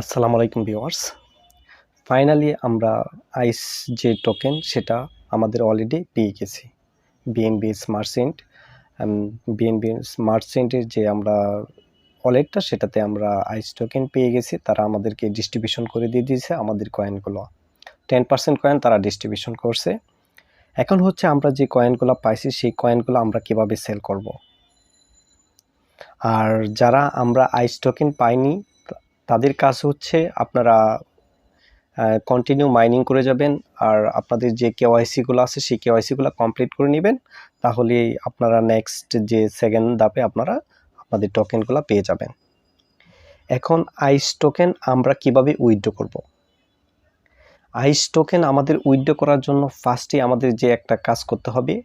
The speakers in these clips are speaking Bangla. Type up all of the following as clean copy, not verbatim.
আসসালামু আলাইকুম ভিউয়ার্স। ফাইনালি আমরা আইস যে টোকেন সেটা আমাদের অলরেডি পেয়ে গেছি। BNB smart chain BNB smart চেইনের যে আমরা ওয়ালেটটা সেটাতে আমরা আইস টোকেন পেয়ে গেছি। তারা আমাদেরকে ডিস্ট্রিবিউশন করে দিয়ে দিয়েছে আমাদের কয়েনগুলো। 10% কয়েন তারা ডিস্ট্রিবিউশন করছে। এখন হচ্ছে আমরা যে কয়েনগুলো পাইছি সেই কয়েনগুলো আমরা কিভাবে সেল করব। আর যারা আমরা আইস টোকেন পাইনি তাদের কাজ হচ্ছে আপনারা কন্টিনিউ মাইনিং করে যাবেন আর আপনাদের যে কেওয়াইসিগুলো আছে সেই কেওয়াইসিগুলো কমপ্লিট করে নেবেন, তাহলেই আপনারা নেক্সট যে সেকেন্ড ধাপে আপনারা আপনাদের টোকেনগুলো পেয়ে যাবেন। এখন আইস টোকেন আমরা কিভাবে উইথড্র করব। আইস টোকেন আমাদের উইথড্র করার জন্য ফার্স্টে আমাদের যে একটা কাজ করতে হবে,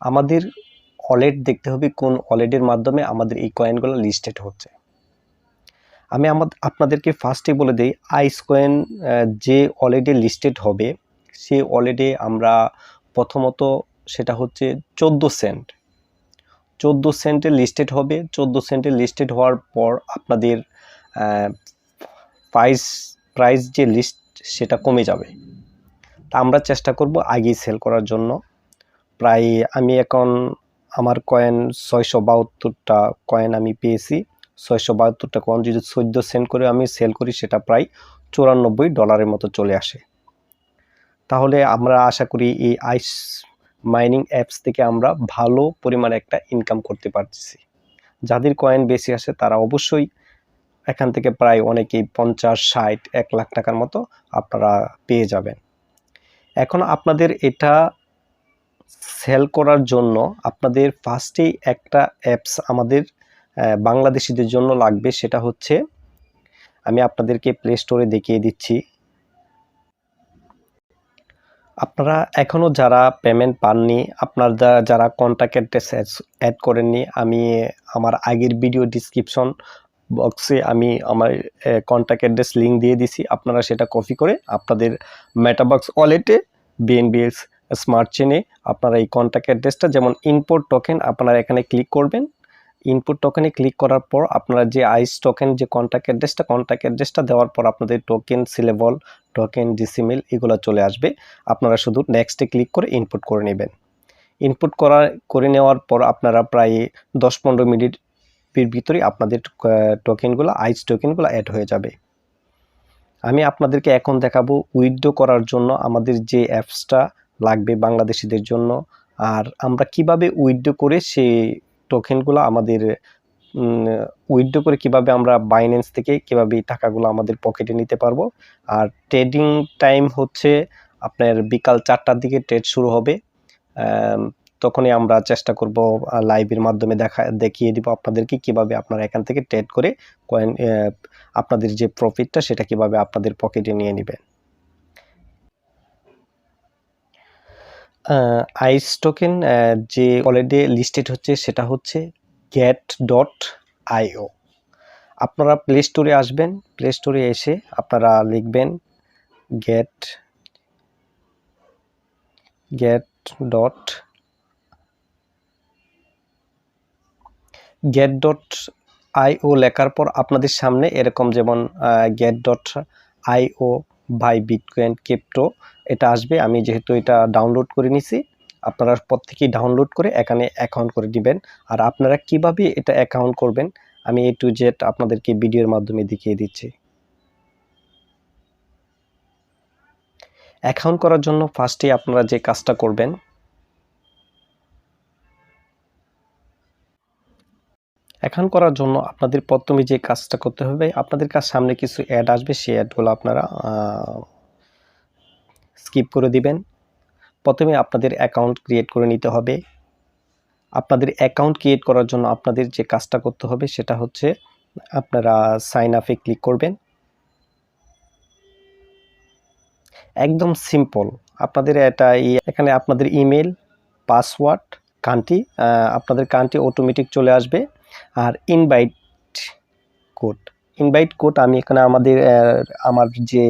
আমাদের ওয়ালেট দেখতে হবে কোন ওয়ালেটের মাধ্যমে আমাদের এই কয়েনগুলো লিস্টেড হচ্ছে। আমি আপনাদেরকে ফার্স্টে বলে দিই, আইস কয়েন যে ওয়ালেটে লিস্টেড হবে সেই ওয়ালেটে আমরা প্রথমত সেটা হচ্ছে 14 সেন্টে লিস্টেড হবে। 14 সেন্টে লিস্টেড হওয়ার পর আপনাদের প্রাইস যে লিস্ট সেটা কমে যাবে। তা আমরা চেষ্টা করব আগেই সেল করার জন্য। প্রায় আমি এখন আমার কয়েন 672টা কয়েন আমি পেয়েছি। 672টা কয়েন যদি 14 সেন্ট করে আমি সেল করি সেটা প্রায় $94 মতো চলে আসে। তাহলে আমরা আশা করি এই আইস মাইনিং অ্যাপস থেকে আমরা ভালো পরিমাণে একটা ইনকাম করতে পারছি। যাদের কয়েন বেশি আসে তারা অবশ্যই এখান থেকে প্রায় অনেকেই 50, 60, 1 লাখ টাকার মতো আপনারা পেয়ে যাবেন। এখন আপনাদের এটা সেল করার জন্য আপনাদের ফার্স্টেই একটা অ্যাপস আমাদের বাংলাদেশিদের জন্য লাগবে, সেটা হচ্ছে আমি আপনাদেরকে প্লে স্টোরে দেখিয়ে দিচ্ছি। আপনারা এখনও যারা পেমেন্ট পাননি, আপনারা যারা কন্ট্যাক্ট অ্যাড্রেস অ্যাড করেননি, আমি আমার আগের ভিডিও ডিসক্রিপশন বক্সে আমি আমার কন্ট্যাক্ট অ্যাড্রেস লিঙ্ক দিয়ে দিছি। আপনারা সেটা কপি করে আপনাদের মেটাবক্স ওয়ালেটে বিএনবি স্মার্ট চেইনে আপনারা এই কন্ট্যাক্ট অ্যাড্রেসটা, যেমন ইনপুট টোকেন, আপনারা এখানে ক্লিক করবেন। ইনপুট টোকেনে ক্লিক করার পর আপনারা যে আইস টোকেন যে কন্ট্যাক্ট অ্যাড্রেসটা দেওয়ার পর আপনাদের টোকেন সিলেবল, টোকেন ডিসিমেল এগুলো চলে আসবে। আপনারা শুধু নেক্সটে ক্লিক করে ইনপুট করে নেবেন। ইনপুট করে নেওয়ার পর আপনারা প্রায় 10-15 মিনিটের ভিতরেই আপনাদের টোকেনগুলো আইস টোকেনগুলো অ্যাড হয়ে যাবে। আমি আপনাদেরকে এখন দেখাবো উইথড্র করার জন্য আমাদের যে অ্যাপসটা লাগবে বাংলাদেশিদের জন্য, আর আমরা কিভাবে উইথড্র করে সেই টোকেনগুলো আমাদের উইথড্র করে কিভাবে আমরা বাইন্যান্স থেকে কিভাবে এই টাকাগুলো আমাদের পকেটে নিতে পারবো। আর ট্রেডিং টাইম হচ্ছে আপনার বিকাল 4টার দিকে ট্রেড শুরু হবে। তখনই আমরা চেষ্টা করব লাইভের মাধ্যমে দেখিয়ে দিব আপনাদেরকে কিভাবে আপনারা এখান থেকে ট্রেড করে কয়েন আপনাদের যে প্রফিটটা সেটা কিভাবে আপনাদের পকেটে নিয়ে নেবেন। আইস টোকেন যে অলরেডি লিস্টেড হচ্ছে সেটা হচ্ছে get.io। আপনারা প্লে স্টোরে আসবেন, প্লে স্টোরে এসে আপনারা লিখবেন get.io লেখার পর আপনাদের সামনে এরকম যেমন get.io বাই বিটকয়েন ক্রিপ্টো এটা আসবে। আমি যেহেতু এটা ডাউনলোড করে নিছি, আপনারা প্রত্যেকেই ডাউনলোড করে এখানে অ্যাকাউন্ট করে দিবেন। আর আপনারা কিভাবে এটা অ্যাকাউন্ট করবেন আমি A to Z আপনাদেরকে ভিডিওর মাধ্যমে দেখিয়ে দিচ্ছি। অ্যাকাউন্ট করার জন্য ফার্স্টে আপনারা যে কাজটা করবেন, অ্যাকাউন্ট করার জন্য আপনাদের প্রথমে যে কাজটা করতে হবে, আপনাদের কাছে সামনে কিছু অ্যাড আসবে, সেই অ্যাডগুলো আপনারা স্কিপ করে দিবেন। প্রথমে আপনাদের অ্যাকাউন্ট ক্রিয়েট করে নিতে হবে। আপনাদের অ্যাকাউন্ট ক্রিয়েট করার জন্য আপনাদের যে কাজটা করতে হবে সেটা হচ্ছে আপনারা সাইন আপে ক্লিক করবেন। একদম সিম্পল। আপনাদের এখানে আপনাদের ইমেল, পাসওয়ার্ড, কান্ট্রি, আপনাদের কান্ট্রি অটোমেটিক চলে আসবে। আর ইনভাইট কোড আমি এখানে আমার যে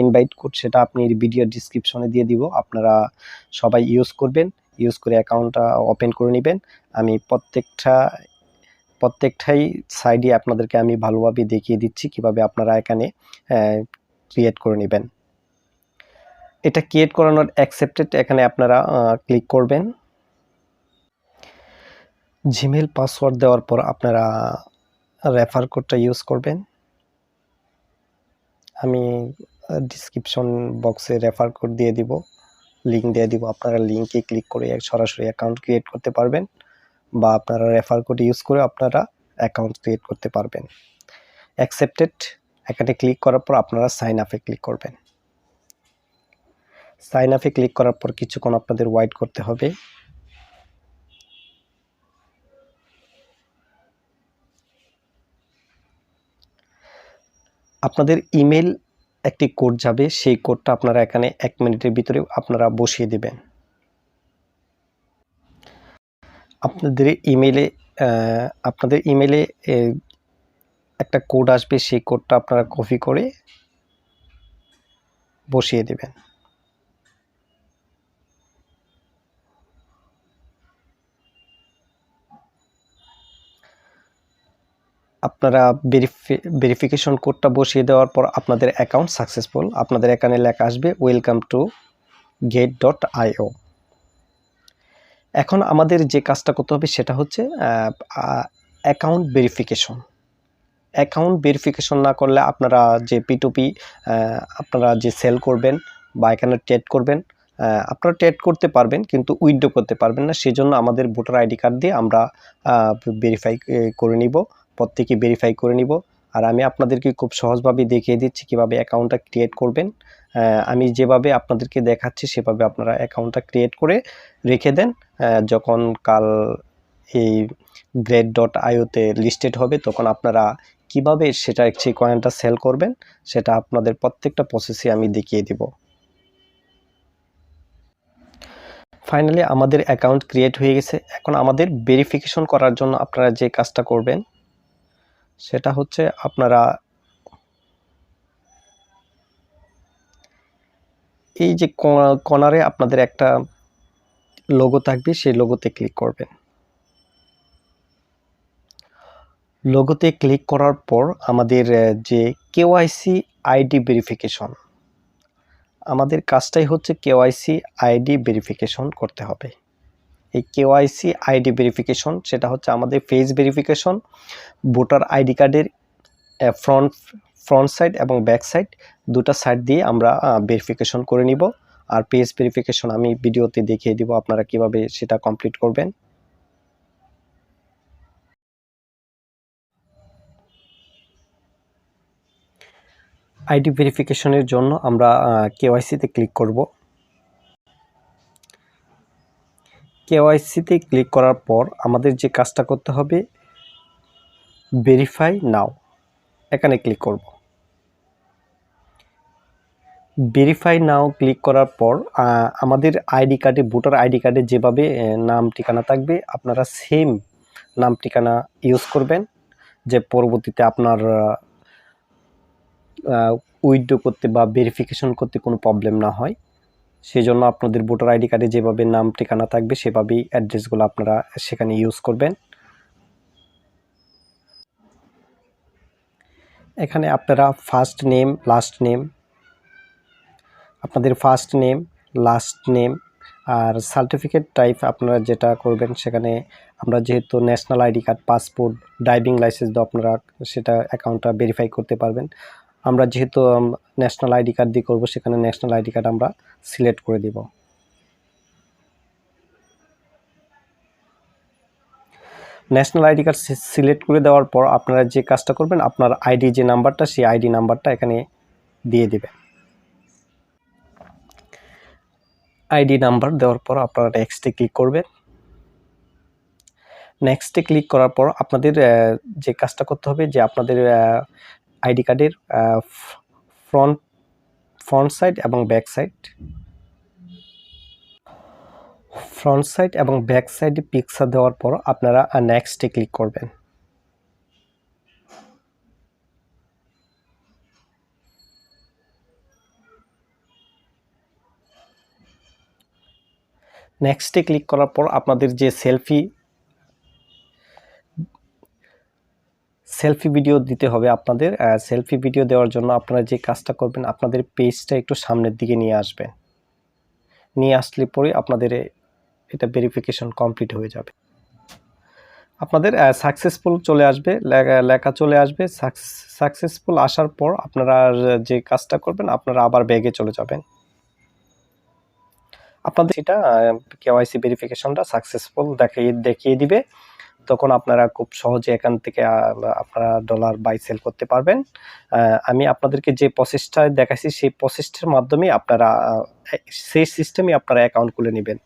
ইনভাইট কোড সেটা আপনি ভিডিও ডিসক্রিপশনে দিয়ে দিব। আপনারা সবাই ইউজ করে অ্যাকাউন্টটা ওপেন করে নেবেন। আমি প্রত্যেকটা প্রত্যেকটাই সাইডে আপনাদেরকে আমি ভালোভাবে দেখিয়ে দিচ্ছি কিভাবে আপনারা এখানে ক্রিয়েট করে নেবেন। এটা ক্রিয়েট করানোর অ্যাকসেপ্টেড এখানে আপনারা ক্লিক করবেন। জিমেল পাসওয়ার্ড দেওয়ার পর আপনারা রেফার কোডটা ইউজ করবেন। আমি ডিসক্রিপশন বক্সে রেফার কোড দিয়ে দিব, লিঙ্ক দিয়ে দিব। আপনারা লিঙ্কে ক্লিক করে সরাসরি অ্যাকাউন্ট ক্রিয়েট করতে পারবেন, বা আপনারা রেফার কোড ইউজ করে আপনারা অ্যাকাউন্ট ক্রিয়েট করতে পারবেন। অ্যাকসেপ্টেড এখানে ক্লিক করার পর আপনারা সাইন আপে ক্লিক করবেন। সাইন আপে ক্লিক করার পর কিছুক্ষণ আপনাদের ওয়েট করতে হবে। আপনাদের ইমেল একটি কোড যাবে, সেই কোডটা আপনারা এখানে 1 মিনিটের ভিতরে আপনারা বসিয়ে দেবেন। আপনাদের ইমেলে একটা কোড আসবে, সেই কোডটা আপনারা কপি করে বসিয়ে দেবেন। আপনারা ভেরিফিকেশন কোডটা বসিয়ে দেওয়ার পর আপনাদের অ্যাকাউন্ট সাকসেসফুল। আপনাদের এখানে লেখা আসবে ওয়েলকাম টু get.io। এখন আমাদের যে কাজটা করতে হবে সেটা হচ্ছে অ্যাকাউন্ট ভেরিফিকেশন। অ্যাকাউন্ট ভেরিফিকেশন না করলে আপনারা যে P2P আপনারা যে সেল করবেন বা এখানে ট্রেড করবেন, আপনারা ট্রেড করতে পারবেন কিন্তু উইথড্র করতে পারবেন না। সেজন্য আমাদের ভোটার আইডি কার্ড দিয়ে আমরা ভেরিফাই করে নিব, প্রত্যেকে ভেরিফাই করে নিব। আর আমি আপনাদেরকে খুব সহজভাবে দেখিয়ে দিচ্ছি কিভাবে অ্যাকাউন্টটা ক্রিয়েট করবেন। আমি যেভাবে আপনাদেরকে দেখাচ্ছি সেভাবে আপনারা অ্যাকাউন্টটা ক্রিয়েট করে রেখে দেন। যখন কাল এই get.io-তে লিস্টেড হবে তখন আপনারা কিভাবে সেটা সেই কয়েনটা সেল করবেন সেটা আপনাদের প্রত্যেকটা প্রসেসে আমি দেখিয়ে দিব। ফাইনালি আমাদের অ্যাকাউন্ট ক্রিয়েট হয়ে গেছে। এখন আমাদের ভেরিফিকেশন করার জন্য আপনারা যে কাজটা করবেন সেটা হচ্ছে আপনারা এই যে কর্নারে আপনাদের একটা লোগো থাকবে, সেই লোগোতে ক্লিক করবেন। লোগোতে ক্লিক করার পর আমাদের যে কেওয়াইসি আইডি ভেরিফিকেশন, আমাদের কাজটাই হচ্ছে কেওয়াইসি আইডি ভেরিফিকেশন করতে হবে। এই কেওয়াইসি আইডি ভেরিফিকেশন সেটা হচ্ছে আমাদের ফেস ভেরিফিকেশন, ভোটার আইডি কার্ডের ফ্রন্ট সাইড এবং ব্যাক সাইড দুটো সাইড দিয়ে আমরা ভেরিফিকেশন করে নিব। আর পেজ ভেরিফিকেশন আমি ভিডিওতে দেখিয়ে দিব আপনারা কিভাবে সেটা কমপ্লিট করবেন। আইডি ভেরিফিকেশনের জন্য আমরা কেওয়াইসিতে ক্লিক করব। কেওয়াইসিতে ক্লিক করার পর আমাদের যে কাজটা করতে হবে ভেরিফাই নাও, এখানে ক্লিক করব। ভেরিফাই নাও ক্লিক করার পর আমাদের আইডি কার্ডে, ভোটার আইডি কার্ডে যেভাবে নাম ঠিকানা থাকবে আপনারা সেম নাম ঠিকানা ইউজ করবেন, যে পরবর্তীতে আপনার উইথড্র করতে বা ভেরিফিকেশন করতে কোনো প্রবলেম না হয়। সেই জন্য আপনাদের ভোটার আইডি কার্ডে যেভাবে নাম ঠিকানা থাকবে সেভাবেই অ্যাড্রেসগুলো আপনারা সেখানে ইউজ করবেন। এখানে আপনারা ফার্স্ট নেম, লাস্ট নেম, আপনাদের ফার্স্ট নেম, লাস্ট নেম আর সার্টিফিকেট টাইপ আপনারা যেটা করবেন সেখানে আমরা যেহেতু national ID card, passport, driving licence দিয়ে আপনারা সেটা অ্যাকাউন্টটা ভেরিফাই করতে পারবেন। আমরা যেহেতু ন্যাশনাল আইডি কার্ড দিয়ে করবো সেখানে ন্যাশনাল আইডি কার্ড আমরা সিলেক্ট করে দিব। ন্যাশনাল আইডি কার্ড সিলেক্ট করে দেওয়ার পর আপনারা যে কাজটা করবেন আপনার আইডি যে নাম্বারটা সেই আইডি নাম্বারটা এখানে দিয়ে দেবেন। আইডি নাম্বার দেওয়ার পর আপনারা নেক্সটে ক্লিক করবেন। নেক্সটে ক্লিক করার পর আপনাদের যে কাজটা করতে হবে যে আপনাদের আইডি কার্ডের ফ্রন্ট সাইড এবং ব্যাক সাইডে পিকচার দেওয়ার পর আপনারা নেক্সটে ক্লিক করবেন। নেক্সটে ক্লিক করার পর আপনাদের যে সেলফি সেলফি ভিডিও দিতে হবে আপনাদের। সেলফি ভিডিও দেওয়ার জন্য আপনারা যে কাজটা করবেন, আপনাদের পেজটা একটু সামনের দিকে নিয়ে আসবেন। নিয়ে আসলে পরে আপনাদের এটা ভেরিফিকেশন কমপ্লিট হয়ে যাবে। আপনাদের সাকসেসফুল চলে আসবে, লেখা চলে আসবে। সাকসেসফুল আসার পর আপনারা যে কাজটা করবেন, আপনারা আবার ব্যাগে চলে যাবেন। আপনাদের এটা কেওয়াইসি ভেরিফিকেশনটা সাকসেসফুল দেখিয়ে দিবে। তখন আপনারা খুব সহজে এখান থেকে আপনারা ডলার বাই সেল করতে পারবেন। আমি আপনাদেরকে যে প্রসেসটা দেখাইছি সেই প্রসেসটার মাধ্যমে আপনারা সেই সিস্টেমে আপনারা অ্যাকাউন্ট খুলে নেবেন।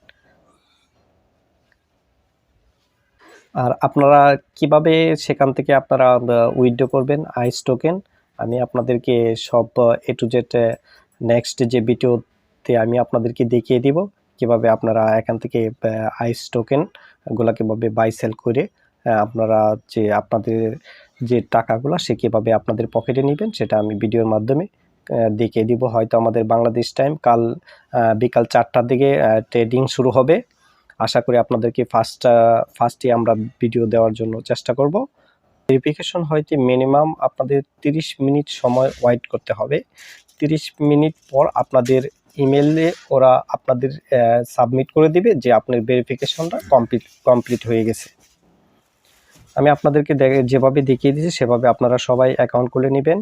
আর আপনারা কিভাবে সেখান থেকে আপনারা উইথড্র করবেন আইস টোকেন, আমি আপনাদেরকে সব এ টু জেড নেক্সট যে ভিডিওতে আমি আপনাদেরকে দেখিয়ে দিব কিভাবে আপনারা এখান থেকে আইস টোকেন গুলা কিভাবে বাই সেল করে আপনারা যে আপনাদের যে টাকাগুলো সে কীভাবে আপনাদের পকেটে নেবেন সেটা আমি ভিডিওর মাধ্যমে দেখিয়ে দিব। হয়তো আমাদের বাংলাদেশ টাইম কাল বিকাল 4টার দিকে ট্রেডিং শুরু হবে। আশা করি আপনাদেরকে ফার্স্টে আমরা ভিডিও দেওয়ার জন্য চেষ্টা করব। ভেরিফিকেশন হইতে মিনিমাম আপনাদের 30 মিনিট সময় ওয়েট করতে হবে। 30 মিনিট পর আপনাদের ইমেইলে ওরা আপনাদের সাবমিট করে দিবে যে আপনার ভেরিফিকেশনটা কমপ্লিট হয়ে গেছে। আমি আপনাদেরকে যেভাবে দেখিয়ে দিয়েছি সেভাবে আপনারা সবাই অ্যাকাউন্ট খুলে নেবেন।